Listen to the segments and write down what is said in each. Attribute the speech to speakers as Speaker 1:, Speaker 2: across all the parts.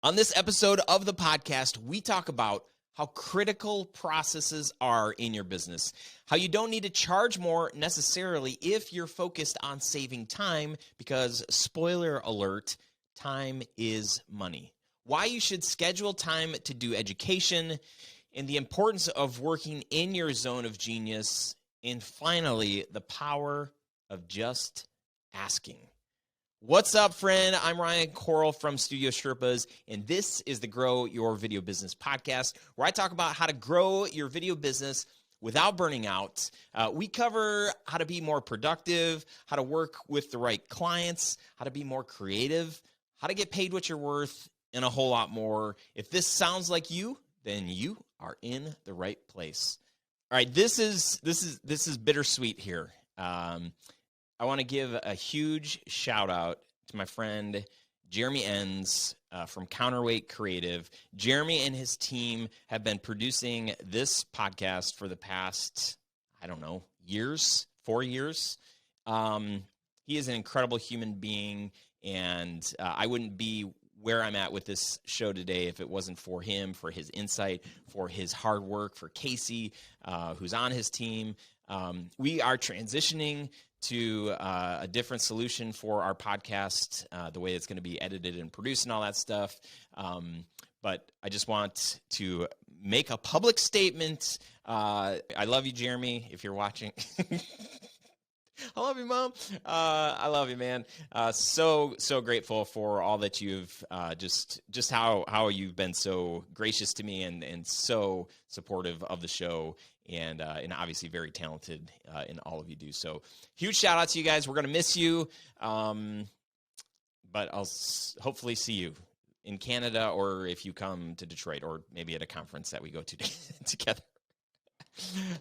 Speaker 1: On this episode of the podcast, we talk about how critical processes are in your business, how you don't need to charge more necessarily if you're focused on saving time, because spoiler alert, time is money. Why you should schedule time to do education, and the importance of working in your zone of genius, and finally, the power of just asking. What's up, friend? I'm Ryan Coral from Studio Sherpas, and this is the Grow Your Video Business podcast, where I talk about how to grow your video business without burning out. We cover how to be more productive, how to work with the right clients, how to be more creative, how to get paid what you're worth, and a whole lot more. If this sounds like you, then you are in the right place. All right, this is bittersweet here. I want to give a huge shout out to my friend Jeremy Enns from Counterweight Creative. Jeremy and his team have been producing this podcast for the past, 4 years. He is an incredible human being, and I wouldn't be where I'm at with this show today if it wasn't for him, for his insight, for his hard work, for Casey, who's on his team. We are transitioning to a different solution for our podcast, the way it's going to be edited and produced and all that stuff. But I just want to make a public statement. I love you, Jeremy, if you're watching. I love you, Mom. I love you, man. So grateful for all that you've just how you've been so gracious to me and so supportive of the show. And obviously very talented in all of you do. So huge shout out to you guys. We're going to miss you. But I'll hopefully see you in Canada, or if you come to Detroit, or maybe at a conference that we go to together.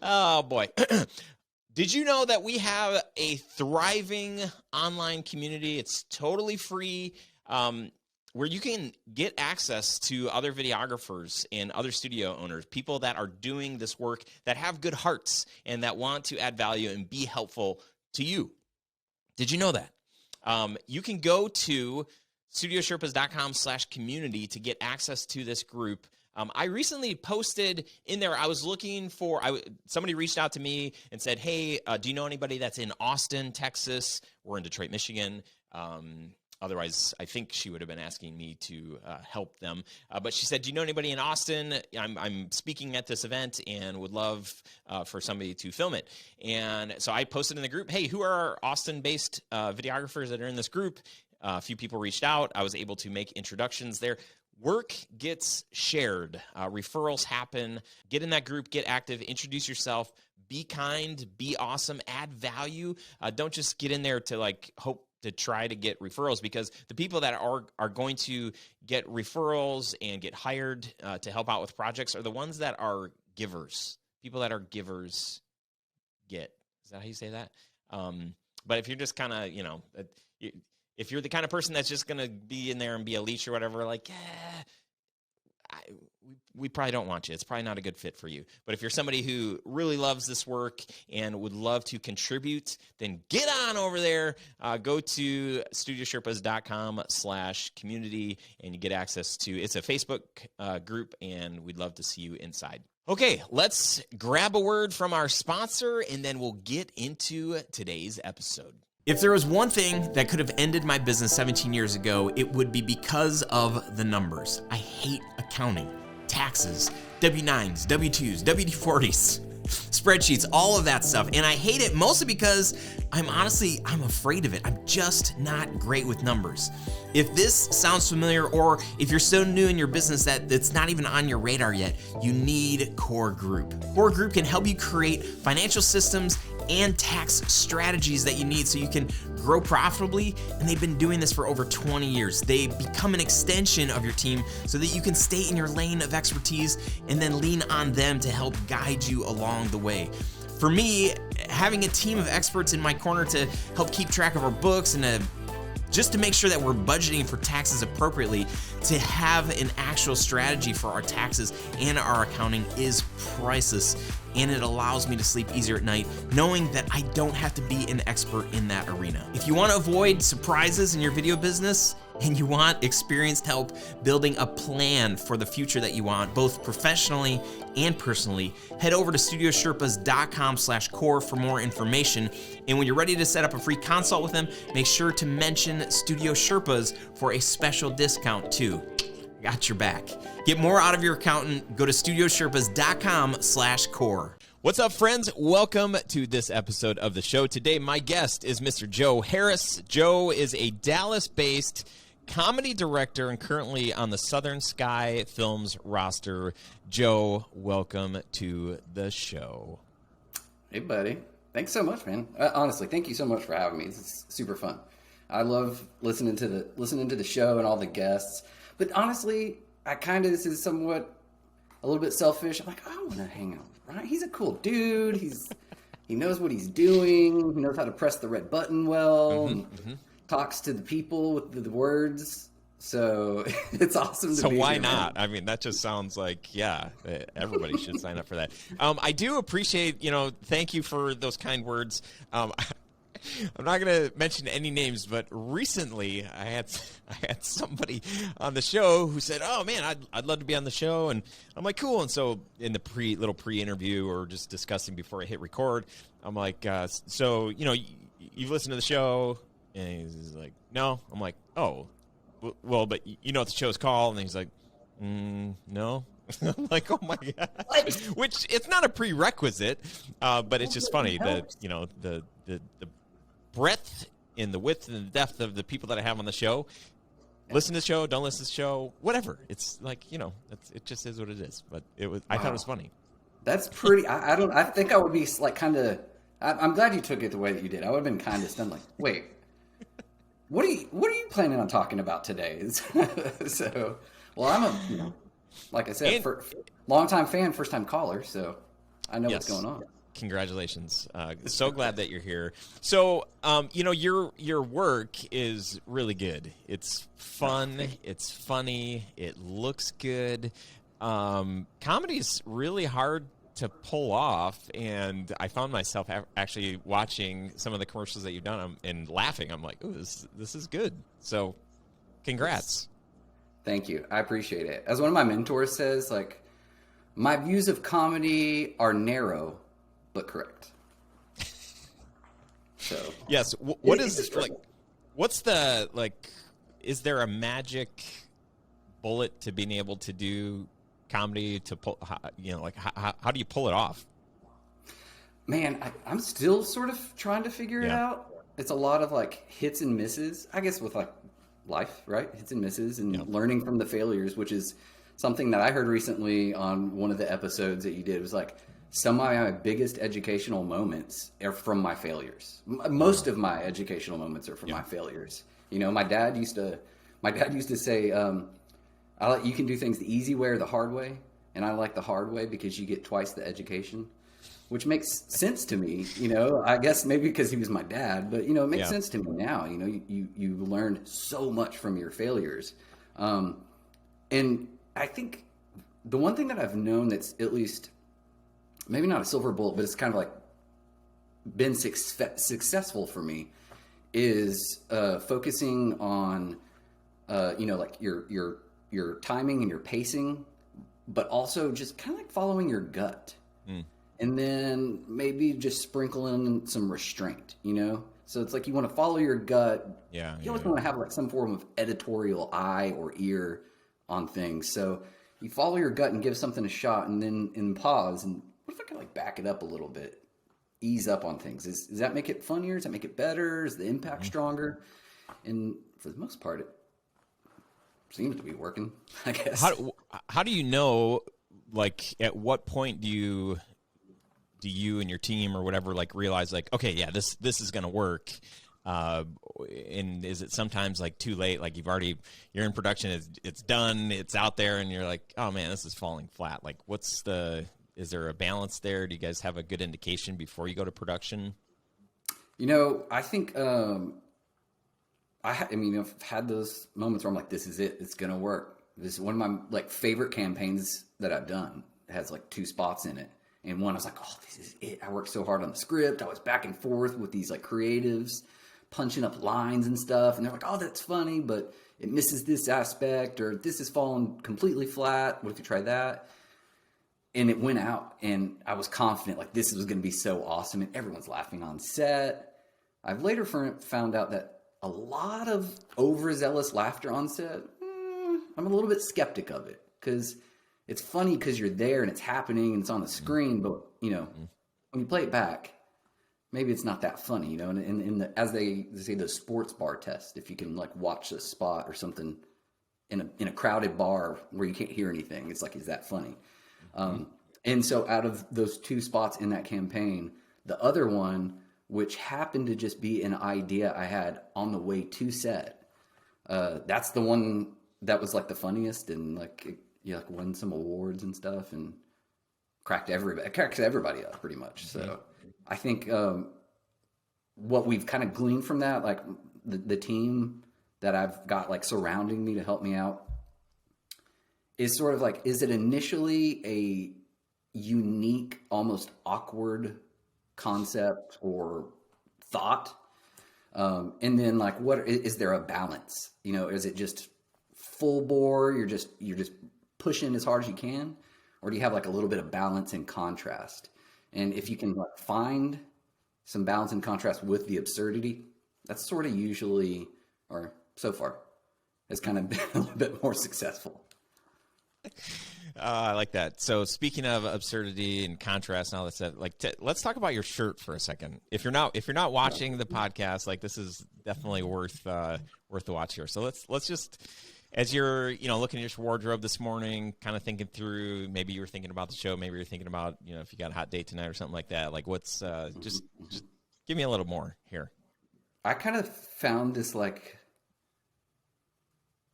Speaker 1: Oh, boy. Did you know that we have a thriving online community? It's totally free. Where you can get access to other videographers and other studio owners, people that are doing this work, that have good hearts and that want to add value and be helpful to you. Did you know that? You can go to studiosherpas.com/community to get access to this group. I recently posted in there, I was looking for, somebody reached out to me and said, hey, do you know anybody that's in Austin, Texas? We're in Detroit, Michigan. Otherwise, I think she would have been asking me to help them. But she said, do you know anybody in Austin? I'm speaking at this event and would love for somebody to film it. And so I posted in the group, hey, who are Austin-based videographers that are in this group? A few people reached out. I was able to make introductions there. Work gets shared. Referrals happen. Get in that group. Get active. Introduce yourself. Be kind. Be awesome. Add value. Don't just get in there to hope to try to get referrals, because the people that are going to get referrals and get hired to help out with projects are the ones that are givers. People that are givers get. Is that how you say that? But if you're just kind of, if you're the kind of person that's just going to be in there and be a leech or whatever, we probably don't want you. It's probably not a good fit for you. But if you're somebody who really loves this work and would love to contribute, then get on over there. Go to studiosherpas.com/community and you get access to, it's a Facebook group, and we'd love to see you inside. Okay, let's grab a word from our sponsor, and then we'll get into today's episode. If there was one thing that could have ended my business 17 years ago, it would be because of the numbers. I hate accounting, taxes, W-9s, W-2s, W-40s, spreadsheets, all of that stuff. And I hate it mostly because I'm afraid of it. I'm just not great with numbers. If this sounds familiar, or if you're so new in your business that it's not even on your radar yet, you need Core Group. Core Group can help you create financial systems and tax strategies that you need so you can grow profitably, and they've been doing this for over 20 years. They become an extension of your team so that you can stay in your lane of expertise and then lean on them to help guide you along the way. For me, having a team of experts in my corner to help keep track of our books and just to make sure that we're budgeting for taxes appropriately, to have an actual strategy for our taxes and our accounting is priceless, and it allows me to sleep easier at night knowing that I don't have to be an expert in that arena. If you want to avoid surprises in your video business, and you want experienced help building a plan for the future that you want, both professionally and personally, head over to studiosherpas.com/core for more information. And when you're ready to set up a free consult with them, make sure to mention Studio Sherpas for a special discount too. Got your back. Get more out of your accountant. Go to studiosherpas.com/core. What's up, friends? Welcome to this episode of the show. Today, my guest is Mr. Joe Harris. Joe is a Dallas-based comedy director and currently on the Southern Sky Films roster. Joe, welcome to the show.
Speaker 2: Hey, buddy. Thanks so much, man. Honestly, thank you so much for having me. It's super fun. I love listening to the show and all the guests. But honestly, this is somewhat a little bit selfish. I'm like, I want to hang out with Ryan. He's a cool dude. He knows what he's doing. He knows how to press the red button well. Talks to the people with the words. So it's awesome to be here.
Speaker 1: So why not? Man. I mean, that just sounds like, yeah, everybody should sign up for that. I do appreciate, thank you for those kind words. I'm not going to mention any names, but recently I had somebody on the show who said, "Oh man, I'd love to be on the show," and I'm like, "Cool." And so in the pre-interview or just discussing before I hit record, I'm like, "So you've listened to the show?" And he's like, "No." I'm like, "Oh, well, but you know what the show's called?" And he's like, "No." I'm like, "Oh my god!" Which it's not a prerequisite, but it's just funny that the breadth and the width and the depth of the people that I have on the show. Listen to the show, don't listen to the show, whatever. It's like, it just is what it is. But I thought it was funny.
Speaker 2: That's pretty. I think I would be like kind of. I'm glad you took it the way that you did. I would have been kind of stunned, like, wait, what are you planning on talking about today? So, well, I'm like I said, long-time fan, first-time caller, so I know what's going on.
Speaker 1: Congratulations. So glad that you're here. So, your work is really good. It's fun. It's funny. It looks good. Comedy is really hard to pull off, and I found myself actually watching some of the commercials that you've done and laughing. I'm like, ooh, this is good. So, congrats.
Speaker 2: Thank you. I appreciate it. As one of my mentors says, like, my views of comedy are narrow, but correct. So
Speaker 1: yes, what's is there a magic bullet to being able to do comedy to pull, how do you pull it off?
Speaker 2: Man, I'm still sort of trying to figure it out. It's a lot of like hits and misses, I guess, with like life, right? Hits and misses and learning from the failures, which is something that I heard recently on one of the episodes that you did. It was like, some of my biggest educational moments are from my failures. Most of my educational moments are from my failures. My dad used to say, you can do things the easy way or the hard way. And I like the hard way because you get twice the education, which makes sense to me. I guess maybe because he was my dad, but it makes sense to me now. You learned so much from your failures. And I think the one thing that I've known that's at least maybe not a silver bullet, but it's kind of like been successful for me is focusing on, like your timing and your pacing, but also just kind of like following your gut. And then maybe just sprinkle in some restraint, So it's like you want to follow your gut. You always want to have like some form of editorial eye or ear on things. So you follow your gut and give something a shot and then pause and what if I could like back it up a little bit, ease up on things? Does that make it funnier? Does that make it better? Is the impact stronger? And for the most part, it seems to be working, I guess.
Speaker 1: How do you know, like, at what point do you and your team or whatever, like, realize, like, okay, yeah, this is going to work? And is it sometimes like too late? Like you're in production, it's done, it's out there, and you're like, oh man, this is falling flat. Like, is there a balance there? Do you guys have a good indication before you go to production?
Speaker 2: I think I've had those moments where I'm like, this is it. It's going to work. This is one of my like favorite campaigns that I've done. It has like 2 spots in it. And one, I was like, oh, this is it. I worked so hard on the script. I was back and forth with these like creatives. punching up lines and stuff. And they're like, oh, that's funny, but it misses this aspect, or this has fallen completely flat. What if you try that? And it went out, and I was confident, like, this was going to be so awesome, and everyone's laughing on set. I've later found out that a lot of overzealous laughter on set, I'm a little bit skeptic of it, because it's funny because you're there and it's happening and it's on the screen, but, you know, when you play it back, maybe it's not that funny, you know. And as they say, the sports bar test, if you can like watch a spot or something in a crowded bar where you can't hear anything, it's like, is that funny? And so out of those 2 spots in that campaign, the other one, which happened to just be an idea I had on the way to set, that's the one that was like the funniest, and like like won some awards and stuff, and cracks everybody up pretty much. So I think what we've kind of gleaned from that, like the team that I've got like surrounding me to help me out, is sort of like, is it initially a unique, almost awkward concept or thought? And then like, what is there a balance? You know, is it just full bore? You're just pushing as hard as you can, or do you have like a little bit of balance and contrast? And if you can like find some balance and contrast with the absurdity, that's sort of usually, or so far, has kind of been a little bit more successful.
Speaker 1: I like that. So speaking of absurdity and contrast and all that stuff, like let's talk about your shirt for a second. If you're not watching the podcast, like this is definitely worth the watch here. So let's just, as you're looking at your wardrobe this morning, kind of thinking through, maybe you were thinking about the show, maybe you're thinking about if you got a hot date tonight or something like that. Like what's just give me a little more here.
Speaker 2: I kind of found this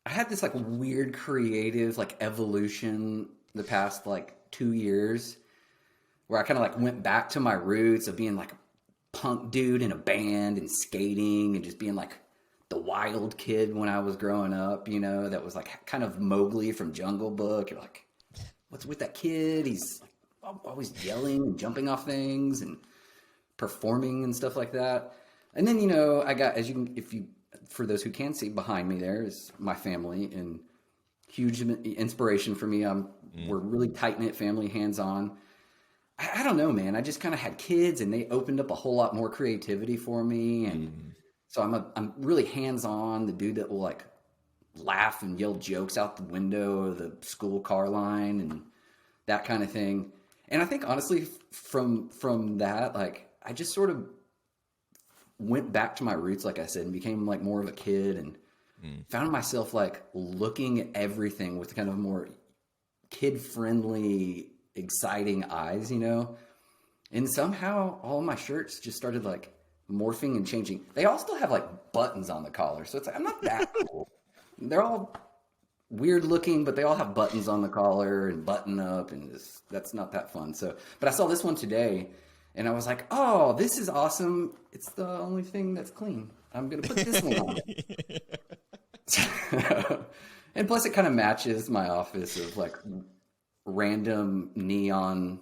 Speaker 2: I had this like weird creative like evolution the past like 2 years, where I kind of like went back to my roots of being like a punk dude in a band and skating and just being like the wild kid when I was growing up, that was like kind of Mowgli from Jungle Book. You're like, what's with that kid? He's like always yelling and jumping off things and performing and stuff like that. And then, I got, for those who can see behind me, there is my family, and huge inspiration for me. We're really tight-knit family, hands-on. I don't know, man. I just kind of had kids, and they opened up a whole lot more creativity for me. And so I'm really hands-on, the dude that will like laugh and yell jokes out the window of the school car line and that kind of thing. And I think honestly from that, like I just sort of went back to my roots, like I said, and became like more of a kid, and found myself like looking at everything with kind of more kid-friendly, exciting eyes, and somehow all of my shirts just started like morphing and changing. They all still have like buttons on the collar, so it's like, I'm not that cool. They're all weird looking, but they all have buttons on the collar and button up, and that's not that fun. So, but I saw this one today, and I was like, oh, this is awesome. It's the only thing that's clean. I'm going to put this one on. And plus it kind of matches my office of like random neon,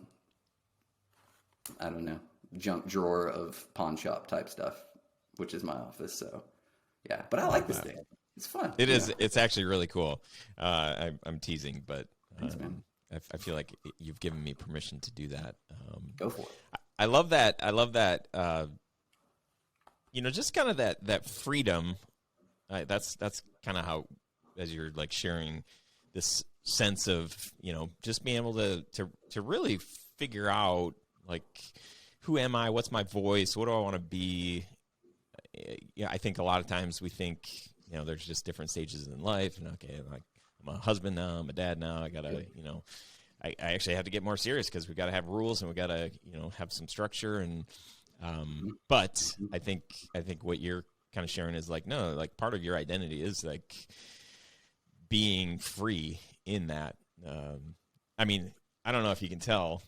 Speaker 2: I don't know, junk drawer of pawn shop type stuff, which is my office. So yeah, but I like this thing. It's fun.
Speaker 1: It is. It's actually really cool. I'm teasing, but
Speaker 2: thanks, man.
Speaker 1: I feel like you've given me permission to do that.
Speaker 2: Go for it.
Speaker 1: I love that. Just kind of that freedom. That's kind of how, as you're like sharing this sense of, just being able to really figure out like, who am I? What's my voice? What do I want to be? Yeah, I think a lot of times we think, there's just different stages in life, and okay, like I'm a husband now, I'm a dad now. I gotta, I actually have to get more serious because we got to have rules and we got to, have some structure. And, but I think what you're kind of sharing is like, no, like part of your identity is like being free in that. I mean, I don't know if you can tell,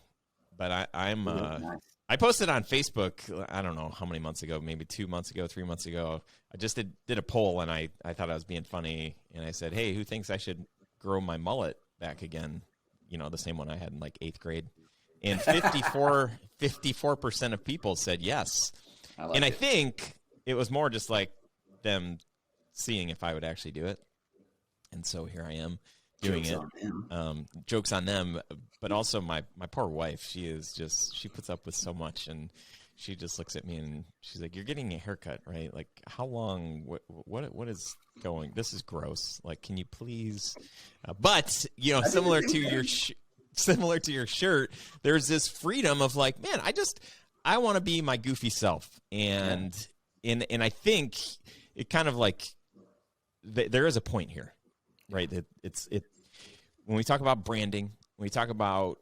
Speaker 1: but I posted on Facebook, I don't know how many months ago, maybe 2 months ago, 3 months ago. I just did a poll, and I thought I was being funny. And I said, hey, who thinks I should grow my mullet back again? The same one I had in like 8th grade. And 54% of people said yes. I think it was more just like them seeing if I would actually do it. And so here I am doing jokes on them, but also my poor wife, she puts up with so much, and she just looks at me and she's like, "You're getting a haircut, right? Like, how long, what is going, this is gross. Like, can you please," but similar to your shirt, there's this freedom of like, man, I want to be my goofy self. And I think it kind of like, there is a point here, right? When we talk about branding, when we talk about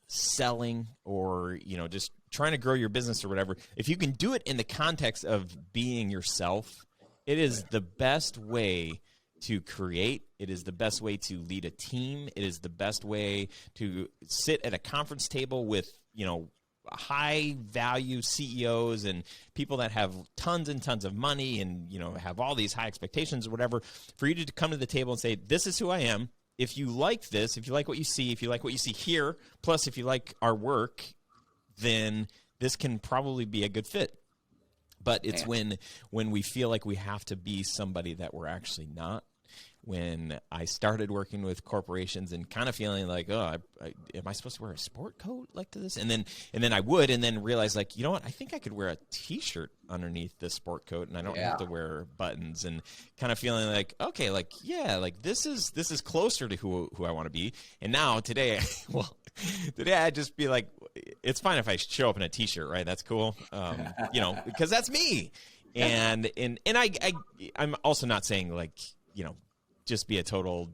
Speaker 1: selling, or just trying to grow your business or whatever, if you can do it in the context of being yourself, it is the best way to create. It is the best way to lead a team. It is the best way to sit at a conference table with high value CEOs and people that have tons and tons of money and have all these high expectations or whatever, for you to come to the table and say, "This is who I am. If you like this, if you like what you see, if you like what you see here, plus if you like our work, then this can probably be a good fit." But it's when we feel like we have to be somebody that we're actually not. When I started working with corporations and kind of feeling like, oh, am I supposed to wear a sport coat like to this? And then I would, and then realize, like, you know what? I think I could wear a T-shirt underneath this sport coat, and I don't have to wear buttons. And kind of feeling like, okay, like, yeah, like this is closer to who I want to be. And now today I'd just be like, it's fine if I show up in a T-shirt, right? That's cool, because that's me. And I'm also not saying like, just be a total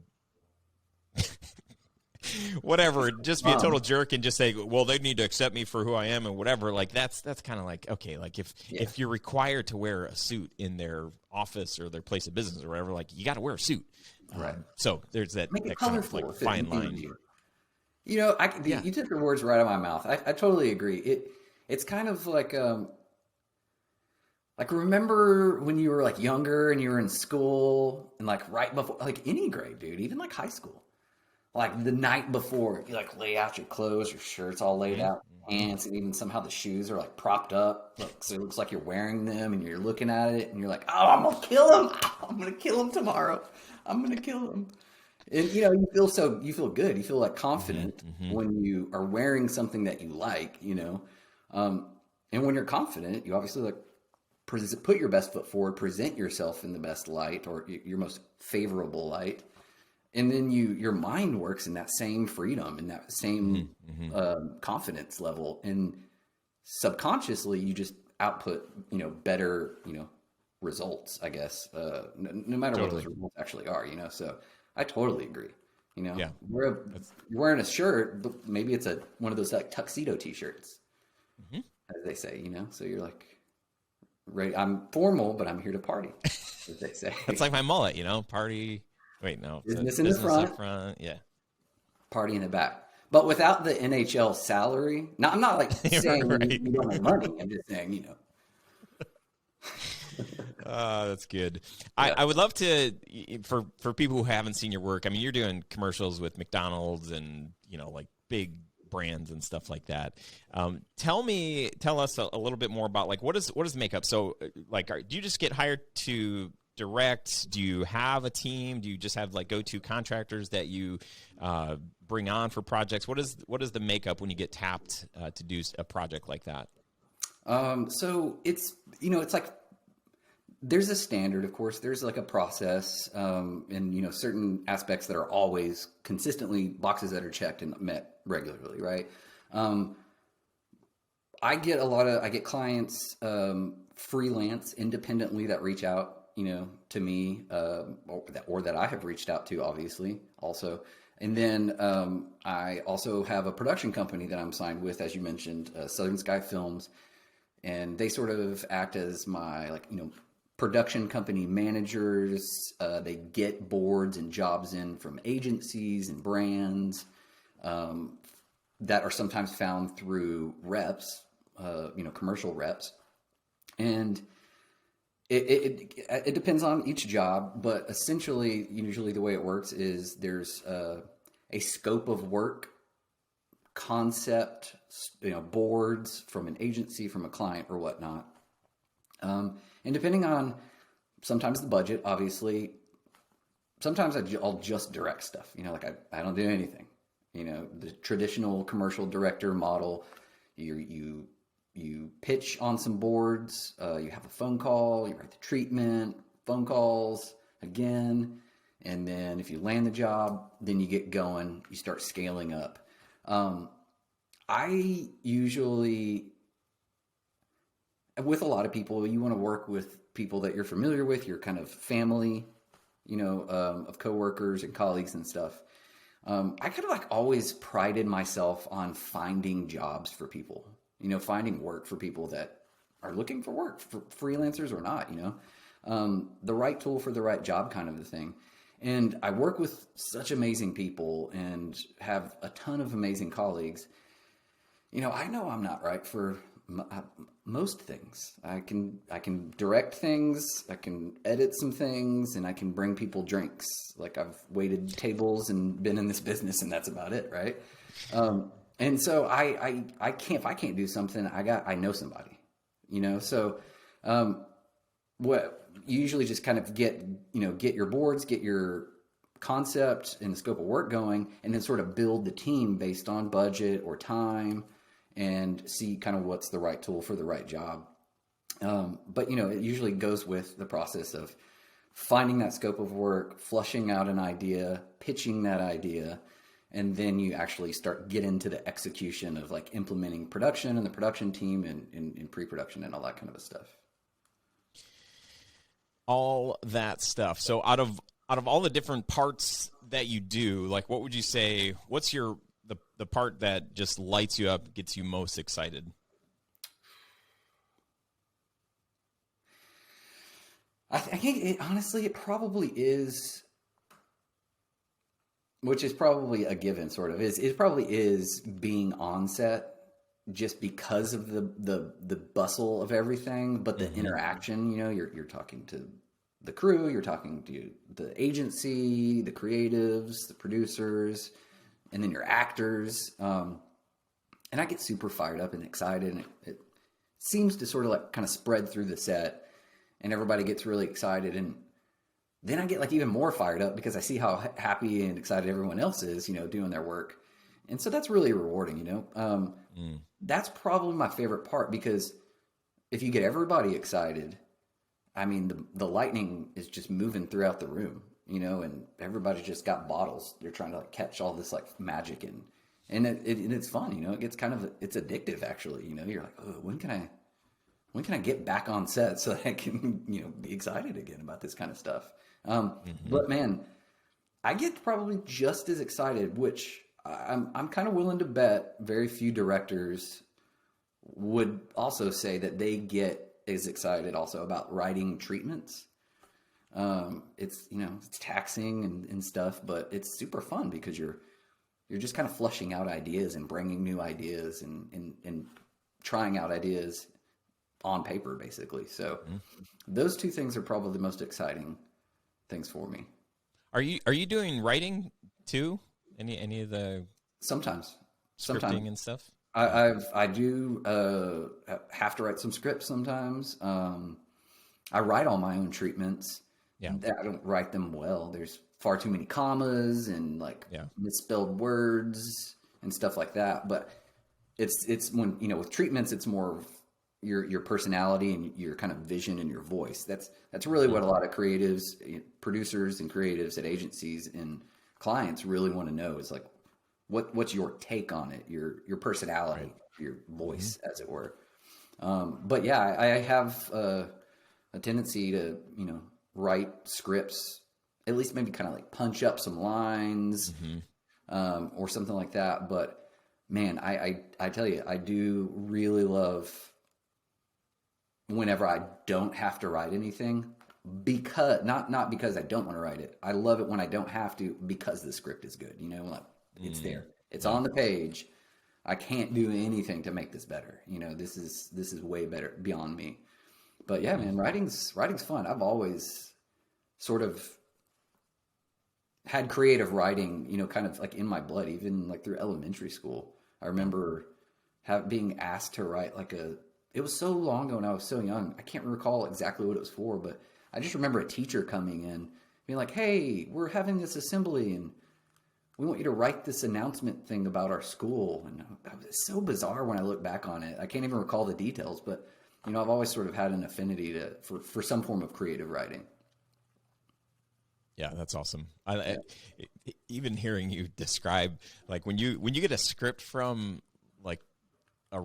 Speaker 1: whatever, just be a total jerk and just say, well, they need to accept me for who I am and whatever. Like that's kind of like, okay, like if you're required to wear a suit in their office or their place of business or whatever, like you got to wear a suit.
Speaker 2: Right.
Speaker 1: So there's that kind of like fine line.
Speaker 2: You took the words right out of my mouth. I totally agree. It's kind of like, remember when you were like younger and you were in school and like right before, like any grade, dude, even like high school, like the night before, you like lay out your clothes, your shirt's all laid out, pants, and even somehow the shoes are like propped up, so it looks like you're wearing them, and you're looking at it and you're like, oh, I'm gonna kill him. I'm gonna kill him tomorrow. I'm gonna kill him. And you feel good. You feel like confident when you are wearing something that you like, and when you're confident, you obviously like put your best foot forward, present yourself in the best light or your most favorable light. And then your mind works in that same freedom and that same confidence level. And subconsciously you just output, better, results, I guess, no matter what those results actually are, so I totally agree. You're wearing a shirt, but maybe it's one of those like tuxedo t-shirts, as they say, so you're like, right, I'm formal, but I'm here to party, as they say.
Speaker 1: It's like my mullet, party. Wait, no.
Speaker 2: Business in the front.
Speaker 1: Yeah.
Speaker 2: Party in the back. But without the NHL salary. Now, I'm not like saying you don't have money. I'm just saying,
Speaker 1: That's good. Yeah. I would love to, for people who haven't seen your work, I mean, you're doing commercials with McDonald's and, like big brands and stuff like that. Tell us a little bit more about like, what is makeup? So like, do you just get hired to direct? Do you have a team? Do you just have like go-to contractors that you bring on for projects? What is the makeup when you get tapped to do a project like that?
Speaker 2: So it's like, there's a standard, of course, there's like a process, and, certain aspects that are always consistently boxes that are checked and met regularly. Right. I get clients, freelance independently that reach out, to me, or that I have reached out to, obviously also. And then, I also have a production company that I'm signed with, as you mentioned, Southern Sky Films, and they sort of act as my, like, production company managers. They get boards and jobs in from agencies and brands that are sometimes found through reps, commercial reps. And it depends on each job, but essentially, usually the way it works is there's a scope of work, concept, boards from an agency, from a client or whatnot. And depending on sometimes the budget, obviously, sometimes I'll just direct stuff, like I don't do anything, the traditional commercial director model. You pitch on some boards, you have a phone call, you write the treatment, phone calls again. And then if you land the job, then you get going, you start scaling up. I usually, with a lot of people, you want to work with people that you're familiar with, your kind of family, of coworkers and colleagues and stuff. I kind of like always prided myself on finding jobs for people, finding work for people that are looking for work, for freelancers or not, the right tool for the right job kind of a thing. And I work with such amazing people and have a ton of amazing colleagues. I know I'm not right for most things. I can direct things, I can edit some things, and I can bring people drinks. Like I've waited tables and been in this business, and that's about it, right? And so I can't, if I can't do something, I know somebody, So what you usually just kind of get your boards, get your concept and the scope of work going, and then sort of build the team based on budget or time, and see kind of what's the right tool for the right job. But it usually goes with the process of finding that scope of work, flushing out an idea, pitching that idea, and then you actually start get into the execution of like implementing production and the production team and pre-production and all that kind of stuff.
Speaker 1: All that stuff. So out of all the different parts that you do, like what would you say, what's the part that just lights you up, gets you most excited?
Speaker 2: I think honestly, it probably is, which is probably a given sort of, it probably is being on set just because of the bustle of everything, but the interaction, you're talking to the crew, you're talking to the agency, the creatives, the producers, and then your actors. And I get super fired up and excited, and it seems to sort of like kind of spread through the set, and everybody gets really excited. And then I get like even more fired up because I see how happy and excited everyone else is, doing their work. And so that's really rewarding, That's probably my favorite part, because if you get everybody excited, I mean, the lightning is just moving throughout the room, and everybody's just got bottles. They're trying to like catch all this like magic, and it's fun, it gets it's addictive actually, you're like, oh, when can I get back on set so that I can, be excited again about this kind of stuff. But man, I get probably just as excited, which I'm kind of willing to bet very few directors would also say that they get as excited also about writing treatments. It's taxing and stuff, but it's super fun because you're just kind of flushing out ideas and bringing new ideas and trying out ideas on paper, basically. So those two things are probably the most exciting things for me.
Speaker 1: Are you doing writing too? Any of the
Speaker 2: sometimes
Speaker 1: scripting and stuff?
Speaker 2: I do have to write some scripts sometimes. I write all my own treatments.
Speaker 1: Yeah.
Speaker 2: I don't write them well. There's far too many commas and misspelled words and stuff like that. But it's when, with treatments, it's more of your personality and your kind of vision and your voice. That's really what a lot of creatives, producers and creatives at agencies and clients really want to know, is like, what's your take on it, your personality, right, your voice, as it were. But yeah, I have a tendency to, write scripts, at least maybe kind of like punch up some lines, or something like that. But man, I tell you, I do really love whenever I don't have to write anything, because not because I don't want to write it. I love it when I don't have to, because the script is good. Like, it's there, it's on the page. I can't do anything to make this better. This is way better, beyond me. But yeah, man, writing's fun. I've always sort of had creative writing, kind of like in my blood, even like through elementary school. I remember being asked to write it was so long ago and I was so young. I can't recall exactly what it was for, but I just remember a teacher coming in being like, "Hey, we're having this assembly and we want you to write this announcement thing about our school." And it's so bizarre when I look back on it. I can't even recall the details, but I've always sort of had an affinity for some form of creative writing.
Speaker 1: Yeah, that's awesome. Even hearing you describe, like when you get a script from like a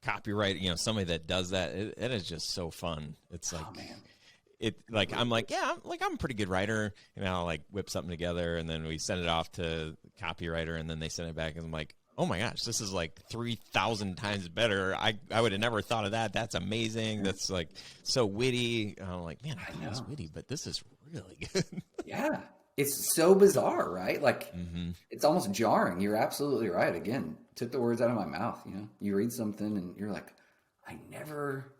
Speaker 1: copyright, somebody that does that, it is just so fun. It's like,
Speaker 2: oh man,
Speaker 1: I'm like, yeah, I'm a pretty good writer, and I'll like whip something together, and then we send it off to copywriter, and then they send it back, and I'm like, oh my gosh, this is like 3,000 times better. I would have never thought of that. That's amazing. That's like so witty. I'm like, man, I thought it was witty, but this is really good.
Speaker 2: Yeah. It's so bizarre, right? Like it's almost jarring. You're absolutely right. Again, took the words out of my mouth. You read something and you're like, I never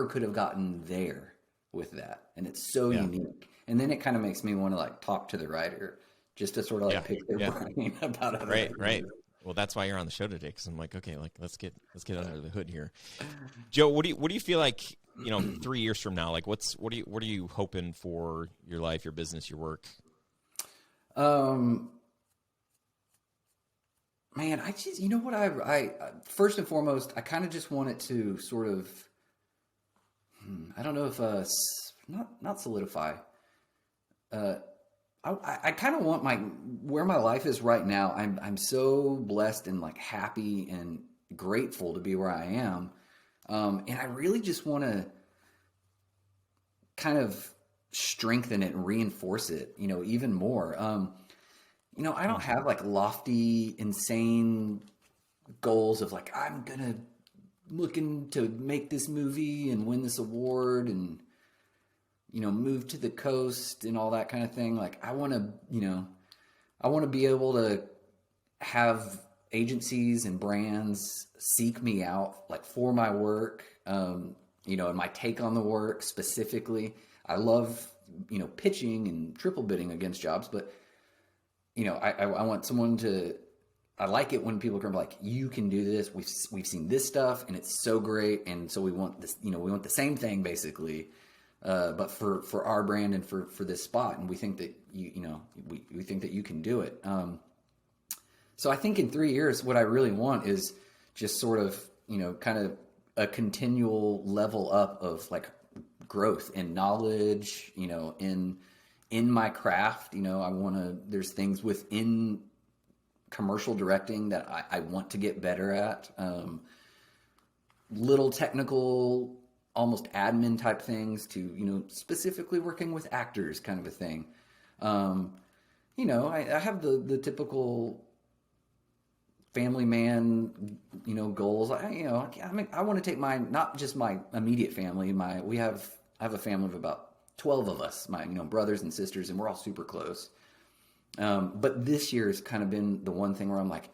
Speaker 2: could have gotten there with that. And it's so unique. And then it kind of makes me want to like talk to the writer just to sort of like pick their brain about it.
Speaker 1: Right. Well, that's why you're on the show today, because I'm like, okay, like let's get under the hood here. Joe, what do you feel like 3 years from now? Like, what are you hoping for your life, your business, your work?
Speaker 2: Man, I just what I first and foremost, I kind of just want it to sort of I don't know if not solidify. I kind of want where my life is right now. I'm so blessed and like happy and grateful to be where I am, and I really just want to kind of strengthen it and reinforce it, even more. I don't have like lofty, insane goals of like I'm gonna looking to make this movie and win this award and move to the coast and all that kind of thing. Like I want to be able to have agencies and brands seek me out like for my work, and my take on the work specifically. I love, pitching and triple bidding against jobs, but I want someone to, I like it when people come like, you can do this. We've seen this stuff and it's so great. And so we want this, we want the same thing basically. But for our brand and for this spot, and we think that we think that you can do it. So I think in 3 years, what I really want is just sort of kind of a continual level up of like growth and knowledge, in my craft. I want to. There's things within commercial directing that I want to get better at. Little technical, almost admin type things to, specifically working with actors kind of a thing. I have the typical family man, goals. I want to take not just my immediate family. I have a family of about 12 of us, my, brothers and sisters, and we're all super close. But this year has kind of been the one thing where I'm like,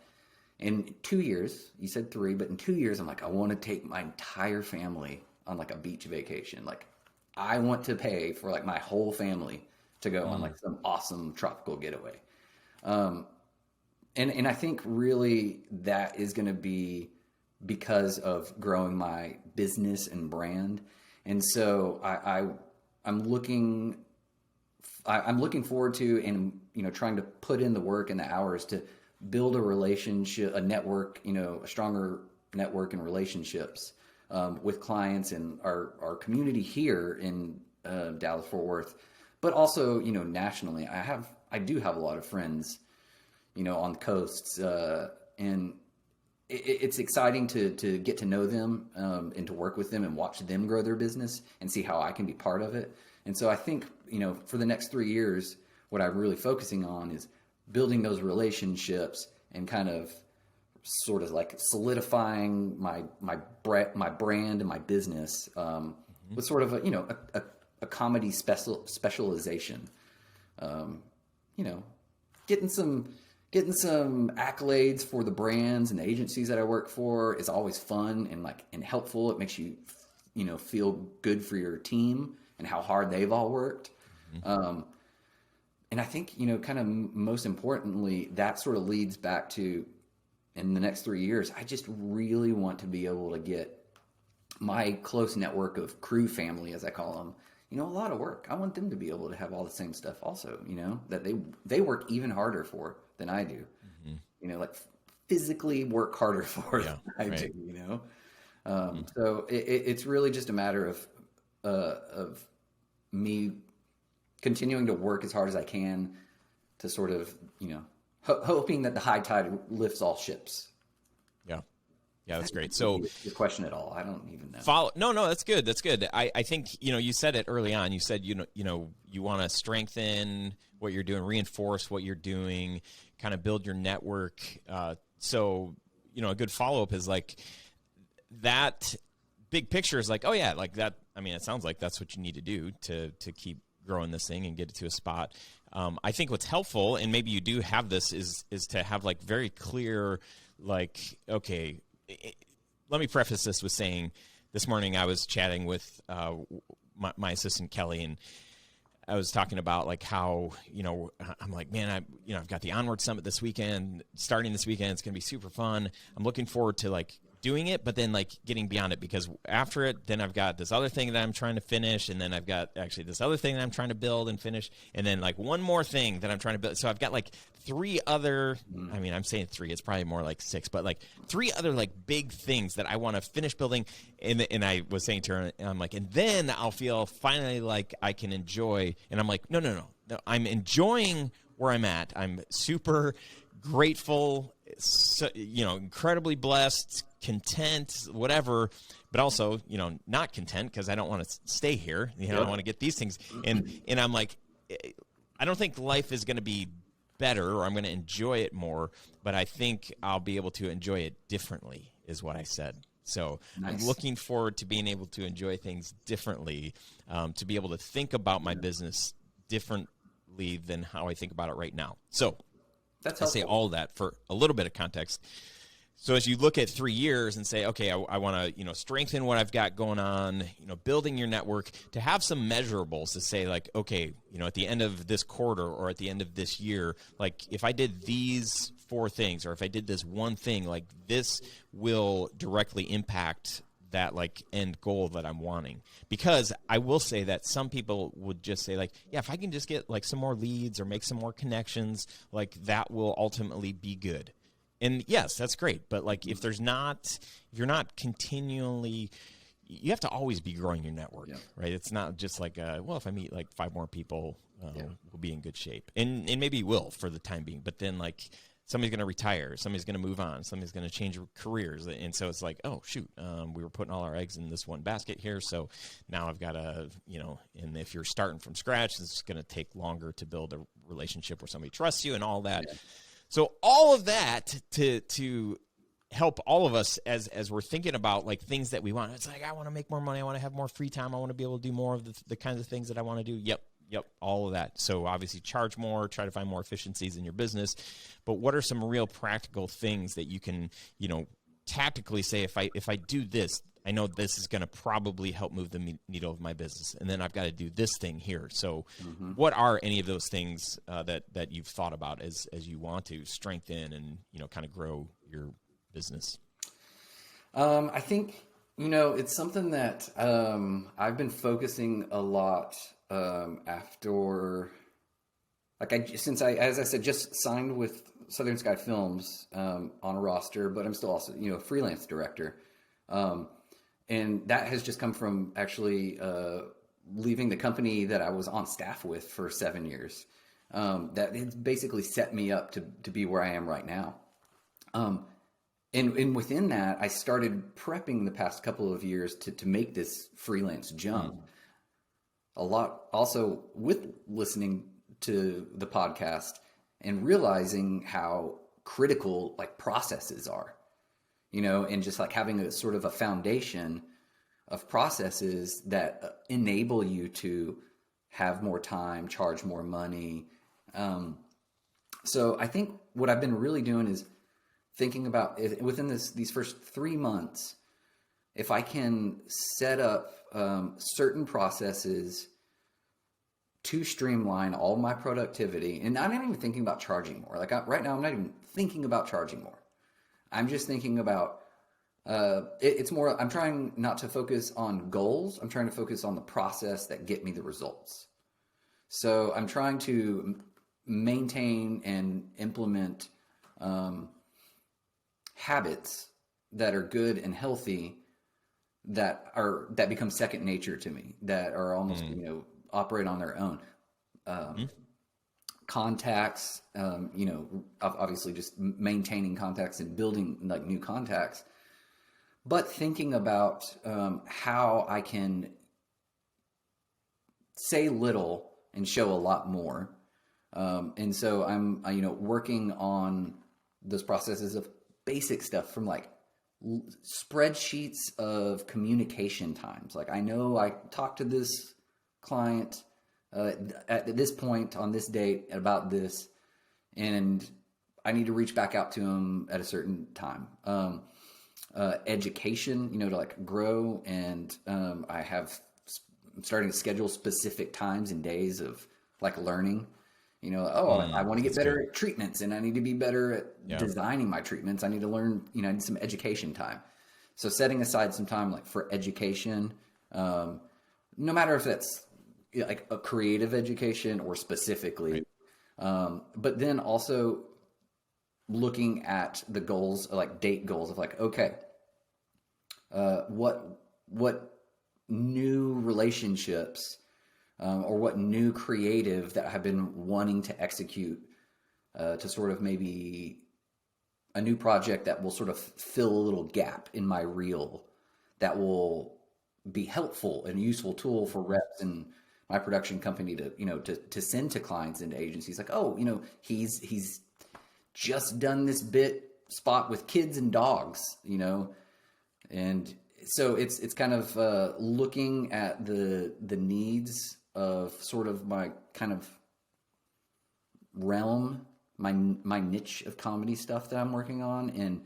Speaker 2: in 2 years, you said 3, but in 2 years, I'm like, I want to take my entire family on like a beach vacation. Like I want to pay for like my whole family to go on like some awesome tropical getaway. And I think really that is going to be because of growing my business and brand. And so I'm looking forward to, and, trying to put in the work and the hours to build a relationship, a network, a stronger network and relationships with clients and our community here in Dallas Fort Worth, but also, nationally. I do have a lot of friends, on the coasts, and it's exciting to get to know them and to work with them and watch them grow their business and see how I can be part of it. And so I think, for the next 3 years, what I'm really focusing on is building those relationships and kind of sort of like solidifying my brand and my business with sort of a comedy specialization. Getting some accolades for the brands and the agencies that I work for is always fun and helpful. It makes you feel good for your team and how hard they've all worked. And I think, kind of most importantly, that sort of leads back to, in the next 3 years, I just really want to be able to get my close network of crew family, as I call them, a lot of work. I want them to be able to have all the same stuff also, that they work even harder for than I do. Like physically work harder for than I do, So it's really just a matter of me continuing to work as hard as I can to sort of, hoping that the high tide lifts all ships.
Speaker 1: Yeah, that's great. So
Speaker 2: your question at all? I don't even know.
Speaker 1: No, that's good. That's good. I think, you said it early on. You said, you want to strengthen what you're doing, reinforce what you're doing, kind of build your network. So, a good follow-up is like that big picture is like, oh yeah, like that. I mean, it sounds like that's what you need to do to keep growing this thing and get it to a spot. I think what's helpful, and maybe you do have this, is to have like very clear, like, okay, let me preface this with saying this morning I was chatting with my assistant Kelly, and I was talking about like how, I'm like, man, I've got the Onward Summit this weekend, starting this weekend. It's going to be super fun. I'm looking forward to like doing it, but then like getting beyond it, because after it, then I've got this other thing that I'm trying to finish. And then I've got actually this other thing that I'm trying to build and finish. And then like one more thing that I'm trying to build. So I've got like three other, I mean, I'm saying three, it's probably more like six, but like three other like big things that I want to finish building. And I was saying to her, and I'm like, and then I'll feel finally like I can enjoy. And I'm like, no, I'm enjoying where I'm at. I'm super grateful, so, incredibly blessed, content, whatever, but also, not content because I don't want to stay here. I want to get these things. And I'm like, I don't think life is going to be better, or I'm going to enjoy it more, but I think I'll be able to enjoy it differently, is what I said. So nice. I'm looking forward to being able to enjoy things differently, to be able to think about my business differently than how I think about it right now. So
Speaker 2: that's
Speaker 1: I say all that for a little bit of context. So as you look at 3 years and say, okay, I want to, strengthen what I've got going on, building your network, to have some measurables to say like, okay, at the end of this quarter or at the end of this year, like if I did these 4 things, or if I did this one thing, like this will directly impact that like end goal that I'm wanting. Because I will say that some people would just say like, yeah, if I can just get like some more leads or make some more connections, like that will ultimately be good. And yes, that's great. But like if you're not continually, you have to always be growing your network, right? It's not just like, well, if I meet like 5 more people, we'll be in good shape. And maybe you will for the time being, but then like somebody's going to retire, somebody's going to move on, somebody's going to change careers. And so it's like, oh shoot, we were putting all our eggs in this one basket here. So now I've got to, and if you're starting from scratch, it's going to take longer to build a relationship where somebody trusts you and all that. Yeah. So all of that to help all of us as we're thinking about like things that we want. It's like, I want to make more money. I want to have more free time. I want to be able to do more of the kinds of things that I want to do. Yep. All of that. So obviously charge more, try to find more efficiencies in your business. But what are some real practical things that you can, tactically say, if I do this, I know this is going to probably help move the needle of my business. And then I've got to do this thing here. So what are any of those things that you've thought about as you want to strengthen and, kind of grow your business?
Speaker 2: I think, it's something that I've been focusing a lot after, like as I said, just signed with Southern Sky Films on a roster, but I'm still also, a freelance director. And that has just come from actually leaving the company that I was on staff with for 7 years. That it's basically set me up to be where I am right now. And within that, I started prepping the past couple of years to make this freelance jump. A lot also with listening to the podcast and realizing how critical like processes are. And just like having a sort of a foundation of processes that enable you to have more time, charge more money. So I think what I've been really doing is thinking about within these first 3 months, if I can set up certain processes to streamline all my productivity, and I'm not even thinking about charging more. Like right now, I'm not even thinking about charging more. I'm just thinking about It's more, I'm trying not to focus on goals. I'm trying to focus on the process that get me the results. So I'm trying to maintain and implement habits that are good and healthy that become second nature to me, that are almost, operate on their own. Contacts, obviously just maintaining contacts and building like new contacts, but thinking about how I can say little and show a lot more. And so I'm, working on those processes of basic stuff, from like spreadsheets of communication times. Like, I know I talked to this client at this point on this date about this, and I need to reach back out to him at a certain time. Education, to like grow, and I'm starting to schedule specific times and days of like learning. I want to get better at treatments, and I need to be better at designing my treatments. I need to learn, I need some education time. So setting aside some time like for education, no matter if that's like a creative education or specifically, but then also looking at the goals, like date goals of like, okay, what new relationships or what new creative that I've been wanting to execute to sort of maybe a new project that will sort of fill a little gap in my reel that will be helpful and useful tool for reps and my production company to send to clients and to agencies. Like, he's just done this bit spot with kids and dogs, and so it's kind of looking at the needs of sort of my kind of realm, my niche of comedy stuff that I'm working on, and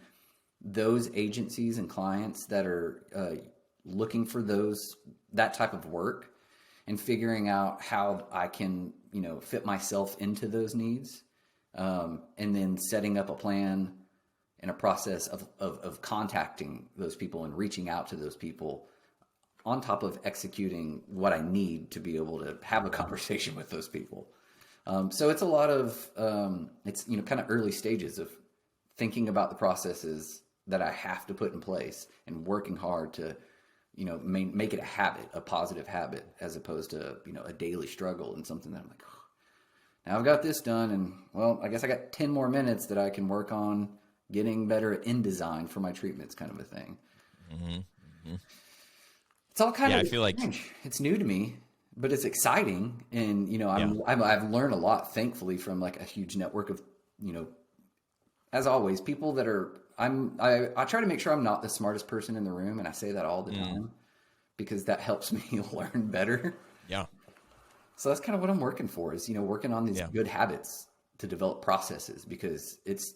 Speaker 2: those agencies and clients that are looking for that type of work, and figuring out how I can, fit myself into those needs, and then setting up a plan and a process of contacting those people and reaching out to those people, on top of executing what I need to be able to have a conversation with those people. So it's a lot of, kind of early stages of thinking about the processes that I have to put in place and working hard to, make it a habit, a positive habit, as opposed to, a daily struggle and something that I'm like, oh, now I've got this done, and well, I guess I got 10 more minutes that I can work on getting better at InDesign for my treatments, kind of a thing. Mm-hmm. Mm-hmm. It's all kind of, I feel like it's new to me, but it's exciting. And, I've learned a lot, thankfully, from like a huge network of, as always, people that are, I try to make sure I'm not the smartest person in the room. And I say that all the time because that helps me learn better.
Speaker 1: Yeah.
Speaker 2: So that's kind of what I'm working for, is, working on these good habits to develop processes, because it's,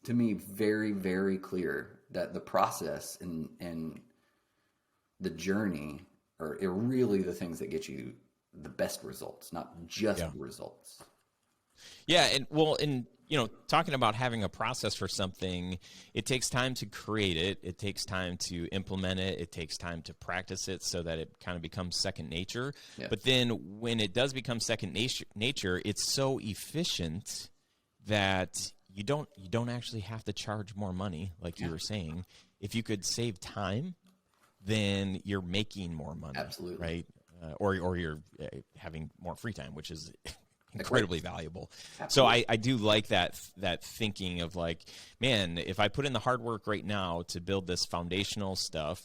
Speaker 2: to me, very, very clear that the process and the journey are really the things that get you the best results, not just the results.
Speaker 1: Yeah. And talking about having a process for something, it takes time to create it. It takes time to implement it. It takes time to practice it so that it kind of becomes second nature. Yeah. But then when it does become second nature, it's so efficient that you don't actually have to charge more money, like you were saying. If you could save time, then you're making more money.
Speaker 2: Absolutely.
Speaker 1: Right? Or you're having more free time, which is incredibly valuable. Absolutely. So I do like that thinking of like, man, if I put in the hard work right now to build this foundational stuff,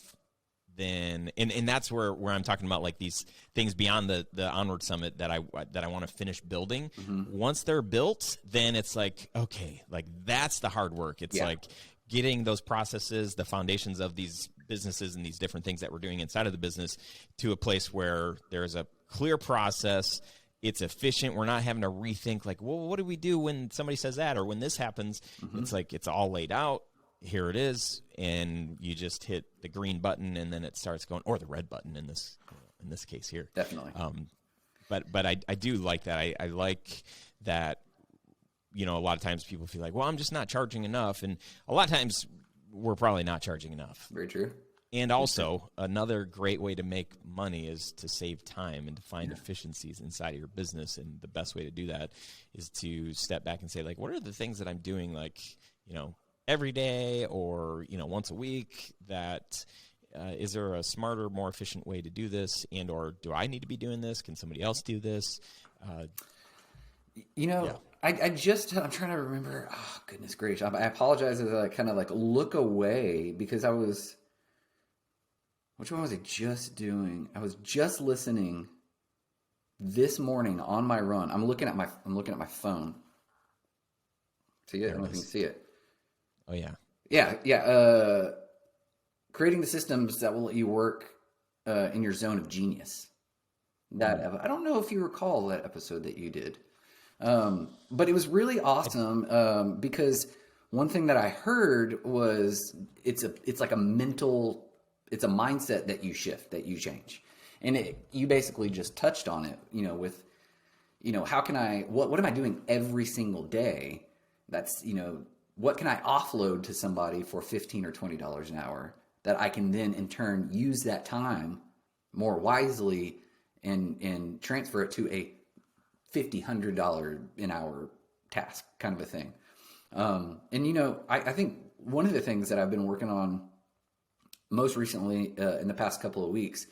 Speaker 1: then and that's where I'm talking about like these things beyond the Onward Summit that I want to finish building. Mm-hmm. Once they're built, then it's like, okay, like that's the hard work. It's like getting those processes, the foundations of these businesses and these different things that we're doing inside of the business to a place where there's a clear process. It's efficient. We're not having to rethink like, well, what do we do when somebody says that or when this happens? Mm-hmm. It's like it's all laid out. Here it is, and you just hit the green button, and then it starts going, or the red button in this case here.
Speaker 2: Definitely.
Speaker 1: But I do like that. I like that. A lot of times people feel like, well, I'm just not charging enough, and a lot of times we're probably not charging enough.
Speaker 2: Very true.
Speaker 1: And also, another great way to make money is to save time and to find efficiencies inside of your business. And the best way to do that is to step back and say, like, what are the things that I'm doing, like, every day or, once a week that is there a smarter, more efficient way to do this? And or do I need to be doing this? Can somebody else do this?
Speaker 2: I'm trying to remember. Oh, goodness gracious. I apologize as I kind of like look away because which one was I just doing? I was just listening this morning on my run. I'm looking at my phone. See it? I don't know if you can see it.
Speaker 1: Oh yeah.
Speaker 2: Yeah. Creating the systems that will let you work in your zone of genius. I don't know if you recall that episode that you did, but it was really awesome because one thing that I heard was it's like a mindset that you shift, that you change, and you basically just touched on it. With how can what am I doing every single day? That's what can I offload to somebody for $15 or $20 an hour that I can then in turn use that time more wisely and transfer it to a $100 an hour task kind of a thing. I think one of the things that I've been working on most recently in the past couple of weeks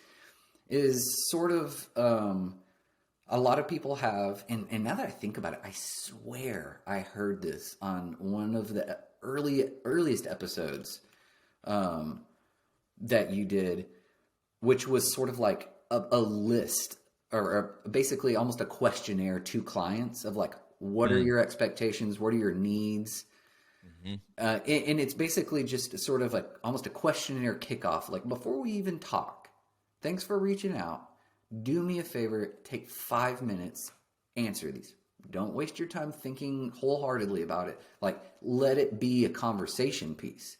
Speaker 2: is sort of a lot of people have, and now that I think about it, I swear I heard this on one of the earliest episodes that you did, which was sort of like a list or basically almost a questionnaire to clients of like, what are your expectations? What are your needs? Mm-hmm. And it's basically just sort of like almost a questionnaire kickoff. Like before we even talk, thanks for reaching out. Do me a favor, take 5 minutes, answer these. Don't waste your time thinking wholeheartedly about it. Like let it be a conversation piece.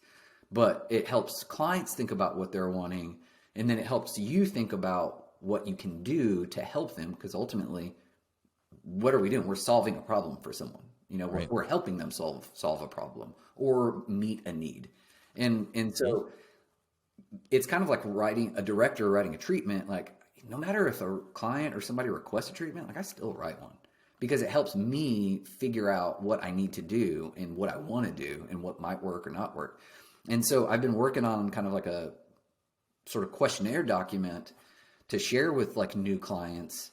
Speaker 2: But it helps clients think about what they're wanting, and then it helps you think about what you can do to help them, because ultimately, what are we doing? We're solving a problem for someone.
Speaker 1: Right.
Speaker 2: We're helping them solve a problem or meet a need. And so it's kind of like a director writing a treatment. Like no matter if a client or somebody requests a treatment, like I still write one because it helps me figure out what I need to do and what I want to do and what might work or not work. And so I've been working on kind of like a sort of questionnaire document to share with like new clients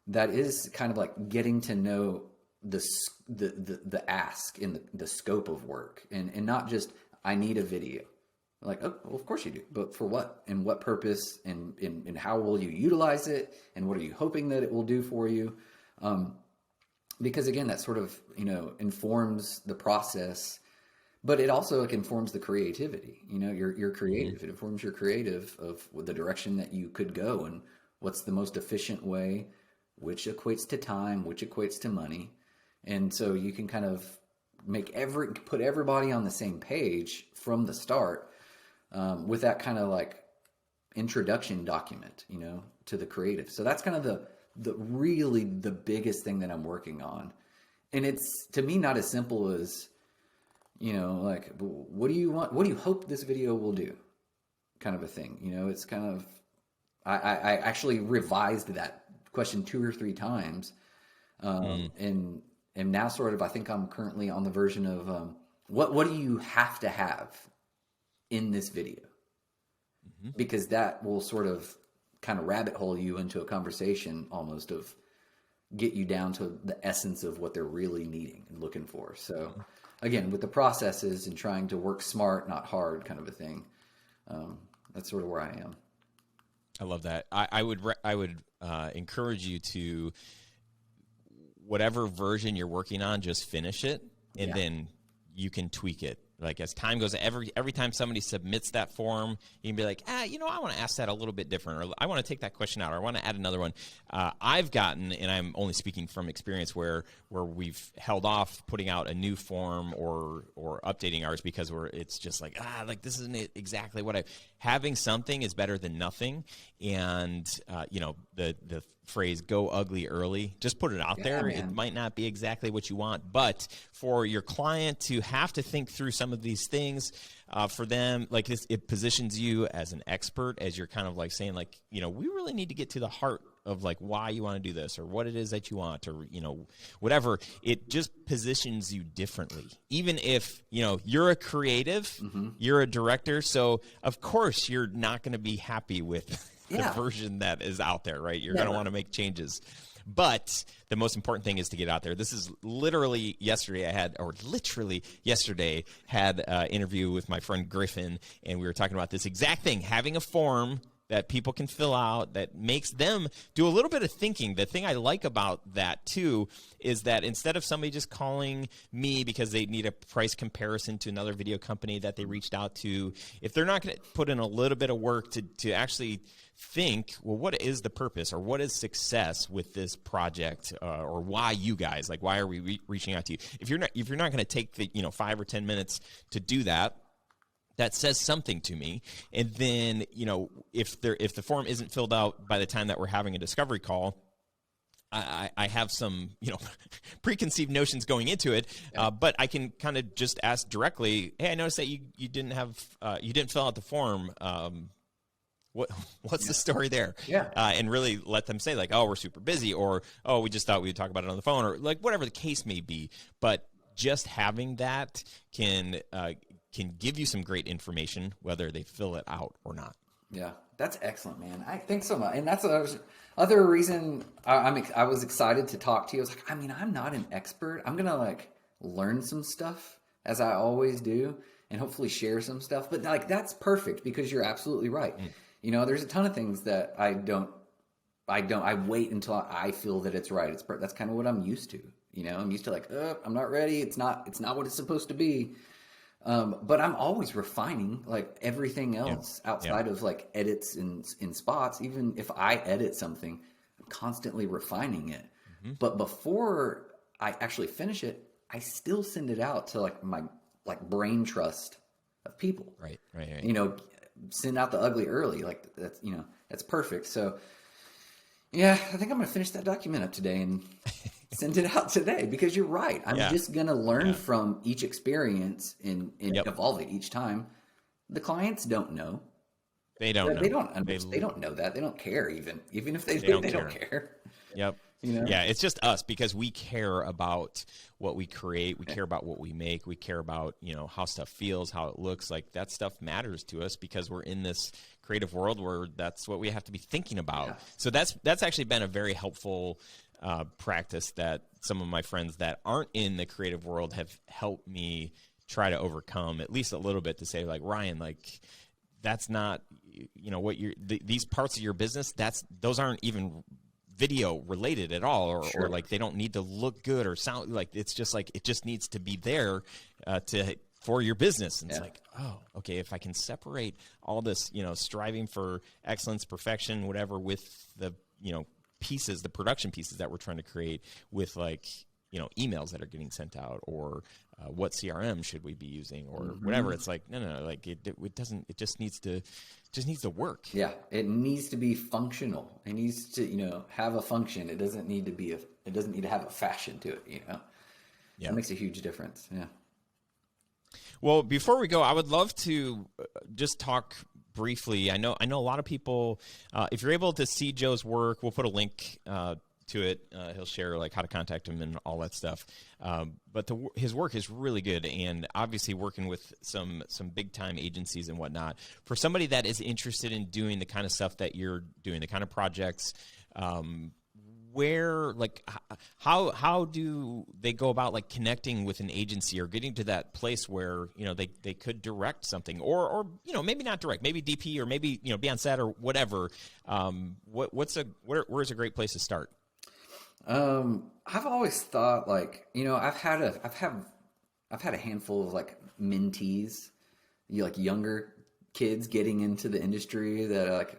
Speaker 2: that is kind of like getting to know the ask and the scope of work and not just I need a video. Like, oh, well, of course you do, but for what and what purpose and how will you utilize it and what are you hoping that it will do for you? Because again, that sort of, informs the process, but it also informs the creativity. You're creative. It informs your creative of the direction that you could go and what's the most efficient way, which equates to time, which equates to money. And so you can kind of put everybody on the same page from the start with that kind of like introduction document, to the creative. So that's kind of the really the biggest thing that I'm working on. And it's to me not as simple as, like, what do you want? What do you hope this video will do? Kind of a thing. It's kind of, I actually revised that question 2 or 3 times. And now sort of, I think I'm currently on the version of, what do you have to have in this video? Mm-hmm. Because that will sort of kind of rabbit hole you into a conversation almost of get you down to the essence of what they're really needing and looking for. So again, with the processes and trying to work smart, not hard kind of a thing. That's sort of where I am.
Speaker 1: I love that. I would encourage you to, whatever version you're working on, just finish it and then you can tweak it. Like as time goes, every time somebody submits that form, you can be like, I want to ask that a little bit different, or I want to take that question out, or I want to add another one. I've gotten, and I'm only speaking from experience, where we've held off putting out a new form or updating ours because it's just like this isn't exactly what having something is better than nothing, and the phrase, go ugly early. Just put it out there.
Speaker 2: Man.
Speaker 1: It might not be exactly what you want, but for your client to have to think through some of these things, for them, like this, it positions you as an expert, as you're kind of like saying, like, we really need to get to the heart of like why you want to do this, or what it is that you want, or whatever. It just positions you differently. Even if you're a creative, you're a director, so of course you're not going to be happy with the version that is out there, right? You're going to want to make changes. But the most important thing is to get out there. This is literally yesterday had an interview with my friend Griffin, and we were talking about this exact thing, having a form that people can fill out that makes them do a little bit of thinking. The thing I like about that too is that instead of somebody just calling me because they need a price comparison to another video company that they reached out to, if they're not going to put in a little bit of work to actually think, well, what is the purpose, or what is success with this project, or why you guys, like, why are we reaching out to you? If you're not going to take the 5 or 10 minutes to do that, that says something to me. And then, if the form isn't filled out by the time that we're having a discovery call, I have some, preconceived notions going into it, but I can kind of just ask directly, hey, I noticed that you didn't fill out the form. What's the story there? Yeah. And really let them say, like, oh, we're super busy, or, oh, we just thought we'd talk about it on the phone, or like whatever the case may be. But just having that can give you some great information, whether they fill it out or not.
Speaker 2: Yeah, that's excellent, man. I think so much. And that's other reason I was excited to talk to you. I was like, I'm not an expert. I'm going to like learn some stuff, as I always do, and hopefully share some stuff. But like, that's perfect, because you're absolutely right. There's a ton of things that I wait until I feel that it's right. That's kind of what I'm used to. I'm used to like, I'm not ready. It's not what it's supposed to be. But I'm always refining like everything else outside of like edits in spots. Even if I edit something, I'm constantly refining it. But before I actually finish it, I still send it out to like my brain trust of people. Right. Send out the ugly early. Like that's perfect. So yeah, I think I'm going to finish that document up today and send it out today, because you're right. I'm just going to learn from each experience and evolve it each time. The clients don't know. They don't know. They don't know that. They don't care even if they do, they don't care.
Speaker 1: Yep. Yeah, it's just us, because we care about what we create. We care about what we make. We care about, how stuff feels, how it looks. Like that stuff matters to us, because we're in this creative world where that's what we have to be thinking about. Yeah. So that's actually been a very helpful practice that some of my friends that aren't in the creative world have helped me try to overcome, at least a little bit, to say, like, Ryan, like, that's not, what these parts of your business, those aren't even video related at all, or like they don't need to look good or sound like, it's just like, it just needs to be there for your business. And it's like, oh, okay, if I can separate all this, striving for excellence, perfection, whatever, with the, pieces, the production pieces that we're trying to create, with like, emails that are getting sent out, or what CRM should we be using, or whatever. It's like, no, like it just needs to work. Yeah.
Speaker 2: It needs to be functional. It needs to, have a function. It doesn't need to have a fashion to it, Yeah. That makes a huge difference. Yeah.
Speaker 1: Well, before we go, I would love to just talk briefly. I know a lot of people, if you're able to see Joe's work, we'll put a link to it. He'll share like how to contact him and all that stuff. But his work is really good, and obviously working with some big time agencies and whatnot. For somebody that is interested in doing the kind of stuff that you're doing, the kind of projects, where, like, how do they go about like connecting with an agency, or getting to that place where they could direct something, or maybe not direct, maybe DP, or maybe be on set or whatever. Where's a great place to start?
Speaker 2: I've always thought, like, I've had a handful of like mentees, like younger kids getting into the industry that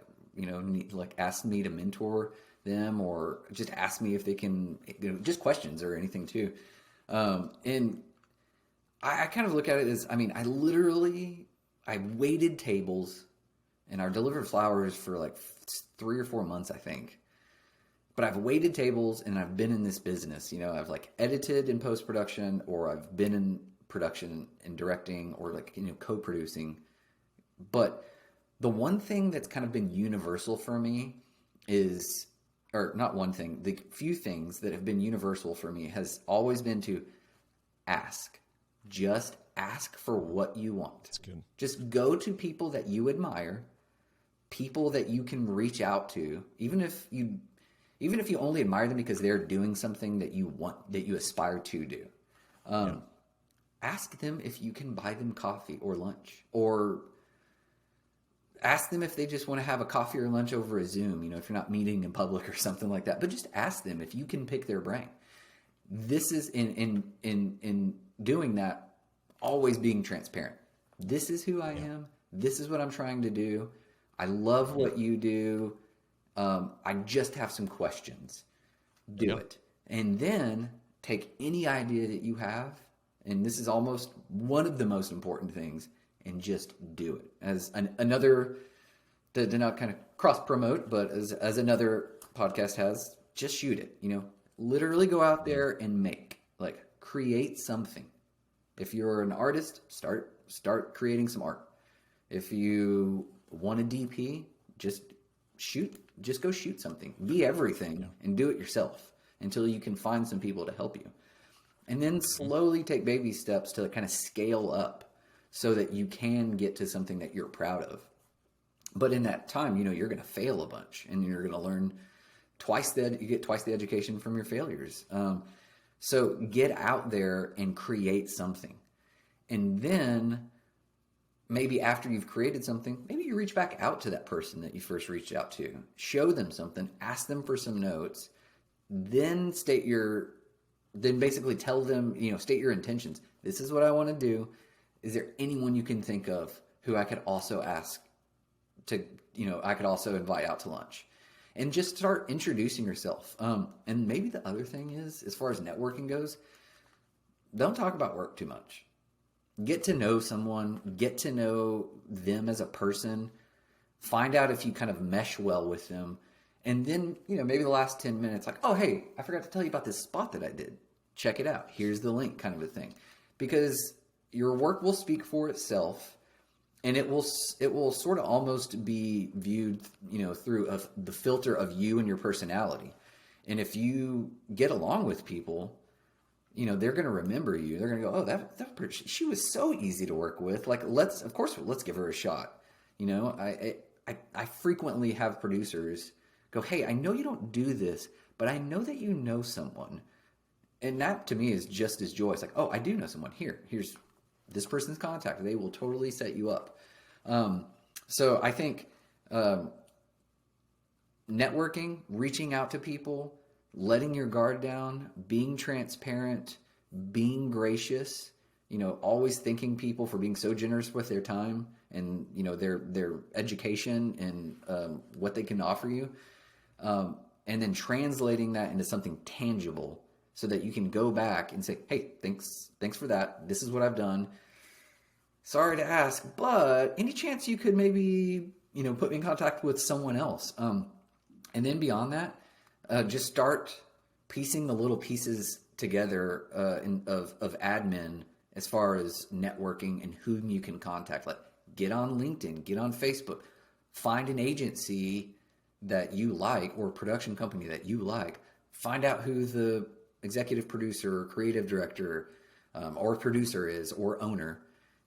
Speaker 2: like asked me to mentor them, or just ask me if they can, just questions or anything too. And I kind of look at it as, I waited tables and I delivered flowers for like 3 or 4 months, I think, but I've waited tables and I've been in this business. You know, I've like edited in post-production, or I've been in production and directing, or like, you know, co-producing. But the one thing that's kind of been universal for me is, or not one thing, the few things that have been universal for me has always been to ask. Just ask for what you want.
Speaker 1: That's good. Just
Speaker 2: go to people that you admire, people that you can reach out to, even if you only admire them because they're doing something that you want, that you aspire to do. Ask them if you can buy them coffee or lunch, or ask them if they just want to have a coffee or lunch over a Zoom, you know, if you're not meeting in public or something like that. But just ask them if you can pick their brain. This is in doing that, always being transparent. This is who I am. This is what I'm trying to do. I love what you do. I just have some questions. Do it. And then take any idea that you have, and this is almost one of the most important things, and just do it. As another, to not kind of cross promote, but as another podcast has, just shoot it. You know, literally go out there and create something. If you're an artist, start creating some art. If you want a DP, just go shoot something. Be everything and do it yourself until you can find some people to help you. And then slowly take baby steps to kind of scale up so that you can get to something that you're proud of. But in that time, you know, you're going to fail a bunch, and you're going to learn you get twice the education from your failures. So get out there and create something. And then maybe after you've created something, maybe you reach back out to that person that you first reached out to, show them something, ask them for some notes, then basically tell them, you know, state your intentions. This is what I want to do. Is there anyone you can think of who I could also ask to, you know, I could also invite out to lunch? And just start introducing yourself. And maybe the other thing is, as far as networking goes, don't talk about work too much. Get to know someone, get to know them as a person, find out if you kind of mesh well with them. And then, you know, maybe the last 10 minutes, like, oh, hey, I forgot to tell you about this spot that I did. Check it out. Here's the link, kind of a thing. Because your work will speak for itself. And it will sort of almost be viewed, you know, through the filter of you and your personality. And if you get along with people, you know, they're going to remember you. They're going to go, oh, that person, she was so easy to work with. Like, let's give her a shot. You know, I frequently have producers go, hey, I know you don't do this, but I know that you know someone. And that to me is just as joyous. Like, oh, I do know someone. Here's this person's contact. They will totally set you up. So I think networking, reaching out to people, letting your guard down, being transparent, being gracious, you know, always thanking people for being so generous with their time and, you know, their education and what they can offer you. And then translating that into something tangible so that you can go back and say, hey, thanks for that. This is what I've done. Sorry to ask, but any chance you could maybe, you know, put me in contact with someone else? And then beyond that, just start piecing the little pieces together of admin as far as networking and whom you can contact. Like, get on LinkedIn, get on Facebook, find an agency that you like or a production company that you like. Find out who the executive producer or creative director or producer is or owner.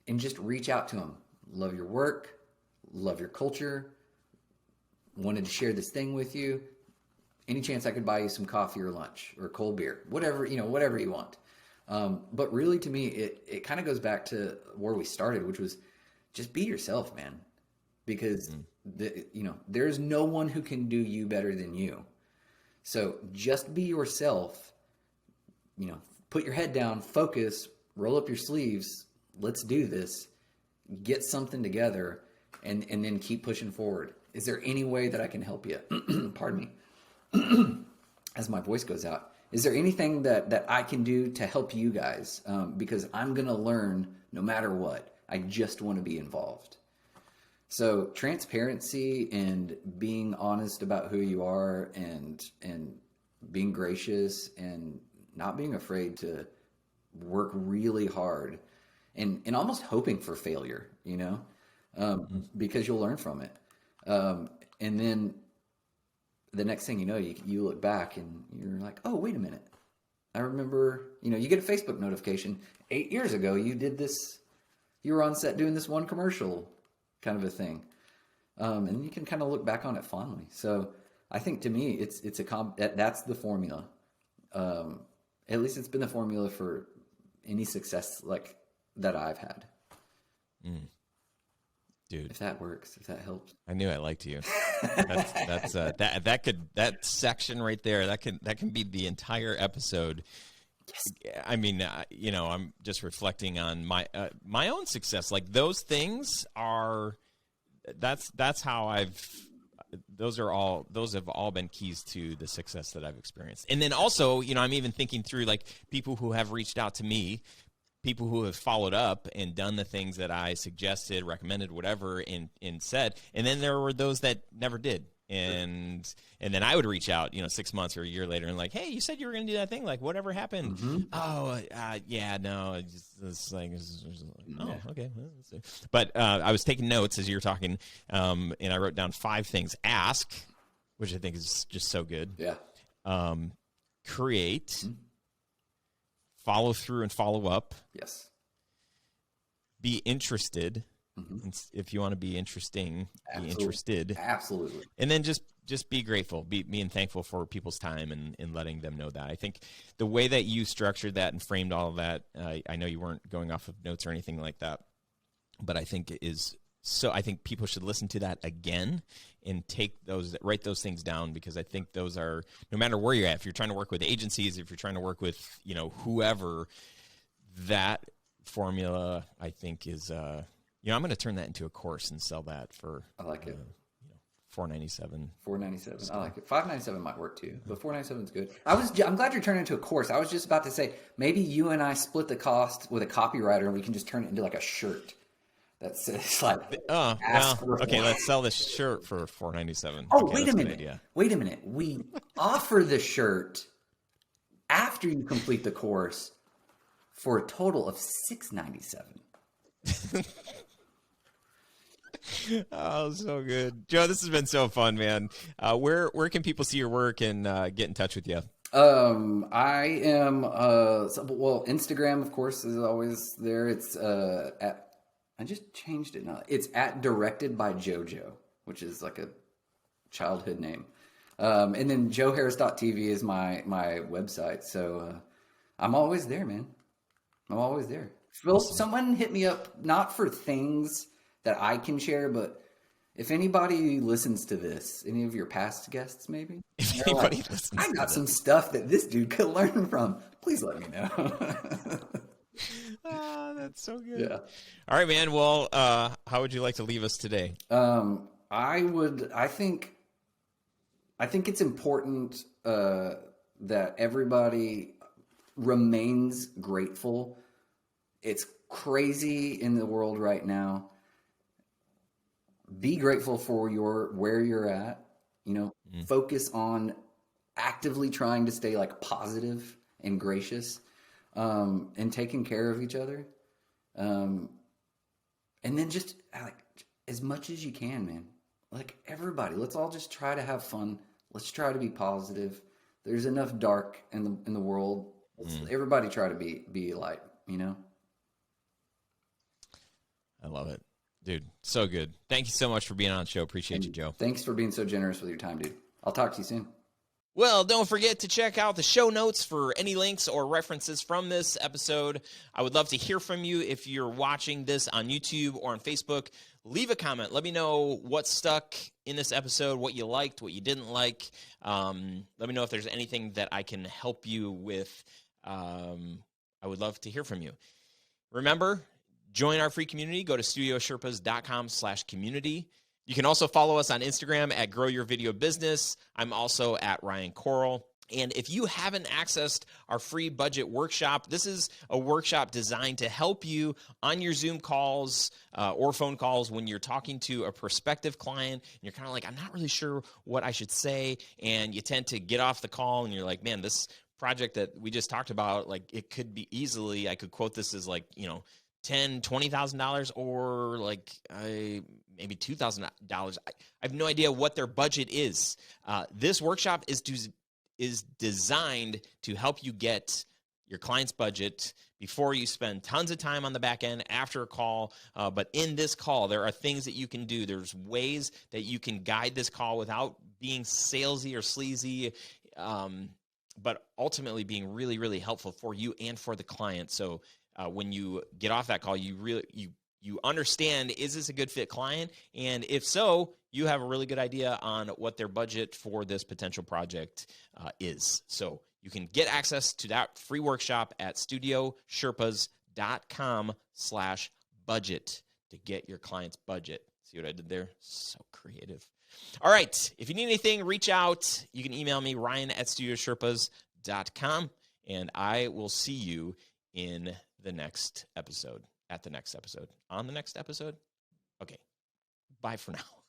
Speaker 2: And just reach out to them. Love your work, love your culture, wanted to share this thing with you. Any chance I could buy you some coffee or lunch or cold beer, whatever you want. But really, to me, it kind of goes back to where we started, which was just be yourself, man. Because there's no one who can do you better than you. So just be yourself. You know, put your head down, focus, roll up your sleeves. Let's do this, get something together, and then keep pushing forward. Is there any way that I can help you? Pardon me. As my voice goes out, is there anything that I can do to help you guys? Because I'm going to learn no matter what. I just want to be involved. So transparency and being honest about who you are, and being gracious, and not being afraid to work really hard, and almost hoping for failure, because you'll learn from it. And then the next thing you know, you look back and you're like, oh, wait a minute. I remember, you get a Facebook notification 8 years ago, you did this, you were on set doing this one commercial kind of a thing. And you can kind of look back on it fondly. So I think to me, that's the formula. At least it's been the formula for any success like that I've had.
Speaker 1: Dude,
Speaker 2: if that works, if that helps.
Speaker 1: I knew I liked you. That section right there, that can be the entire episode. Yes. I mean, I'm just reflecting on my own success. Like those things are, that's how those have all been keys to the success that I've experienced. And then also, I'm even thinking through like people who have reached out to me, people who have followed up and done the things that I suggested, recommended, whatever, and said. And then there were those that never did. And then I would reach out, 6 months or a year later and like, hey, you said you were going to do that thing. Like, whatever happened? Mm-hmm. Oh, yeah, no. It's like, oh, okay. But I was taking notes as you were talking, and I wrote down 5 things. Ask, which I think is just so good.
Speaker 2: Yeah.
Speaker 1: Create. Mm-hmm. Follow through and follow up.
Speaker 2: Yes.
Speaker 1: Be interested. Mm-hmm. If you want to be interesting, be interested.
Speaker 2: Absolutely.
Speaker 1: And then just be grateful, being thankful for people's time and letting them know that. I think the way that you structured that and framed all of that, I know you weren't going off of notes or anything like that, but I think I think people should listen to that again and write those things down, because I think those are, no matter where you're at, if you're trying to work with agencies, if you're trying to work with, whoever, that formula, I think is, I'm going to turn that into a course and sell that for,
Speaker 2: I like it.
Speaker 1: $497.
Speaker 2: $497. I like it. $597 might work too, but $497 is good. I'm glad you're turning it into a course. I was just about to say, maybe you and I split the cost with a copywriter and we can just turn it into like a shirt. That's like,
Speaker 1: okay, let's sell this shirt for $497.
Speaker 2: Oh, okay, wait a minute. We offer the shirt after you complete the course for a total of $697.
Speaker 1: Oh, so good. Joe, this has been so fun, man. Where can people see your work and get in touch with you?
Speaker 2: I am, Instagram, of course, is always there. It's I just changed it now. It's at Directed by JoJo, which is like a childhood name. And then joeharris.tv is my website. So I'm always there, man. I'm always there. Awesome. Someone hit me up, not for things that I can share, but if anybody listens to this, any of your past guests maybe,
Speaker 1: if anybody listens,
Speaker 2: I got some stuff that this dude could learn from. Please let me know.
Speaker 1: That's so good.
Speaker 2: Yeah.
Speaker 1: All right, man. Well, how would you like to leave us today?
Speaker 2: I think it's important that everybody remains grateful. It's crazy in the world right now. Be grateful for where you're at. Focus on actively trying to stay like positive and gracious, and taking care of each other. And then just like as much as you can, man. Like everybody, let's all just try to have fun. Let's try to be positive. There's enough dark in the world. Everybody try to be a light,
Speaker 1: I love it. Dude, so good. Thank you so much for being on the show. Appreciate you, Joe.
Speaker 2: Thanks for being so generous with your time, dude. I'll talk to you soon.
Speaker 1: Well, don't forget to check out the show notes for any links or references from this episode. I would love to hear from you if you're watching this on YouTube or on Facebook. Leave a comment. Let me know what stuck in this episode, what you liked, what you didn't like. Let me know if there's anything that I can help you with. I would love to hear from you. Remember, join our free community. Go to studiosherpas.com/community. You can also follow us on Instagram at Grow Your Video Business. I'm also at Ryan Coral. And if you haven't accessed our free budget workshop, this is a workshop designed to help you on your Zoom calls or phone calls when you're talking to a prospective client and you're kind of like, I'm not really sure what I should say. And you tend to get off the call and you're like, man, this project that we just talked about, like it could be easily, I could quote this as like, $10,000, $20,000 or like maybe $2,000. I have no idea what their budget is. This workshop is designed to help you get your client's budget before you spend tons of time on the back end after a call. But in this call, there are things that you can do. There's ways that you can guide this call without being salesy or sleazy, but ultimately being really, really helpful for you and for the client. So when you get off that call, you understand, is this a good fit client? And if so, you have a really good idea on what their budget for this potential project is. So you can get access to that free workshop at studiosherpas.com/budget to get your client's budget. See what I did there? So creative. All right. If you need anything, reach out. You can email me, ryan@studiosherpas.com, and I will see you in the next episode. On the next episode? Okay. Bye for now.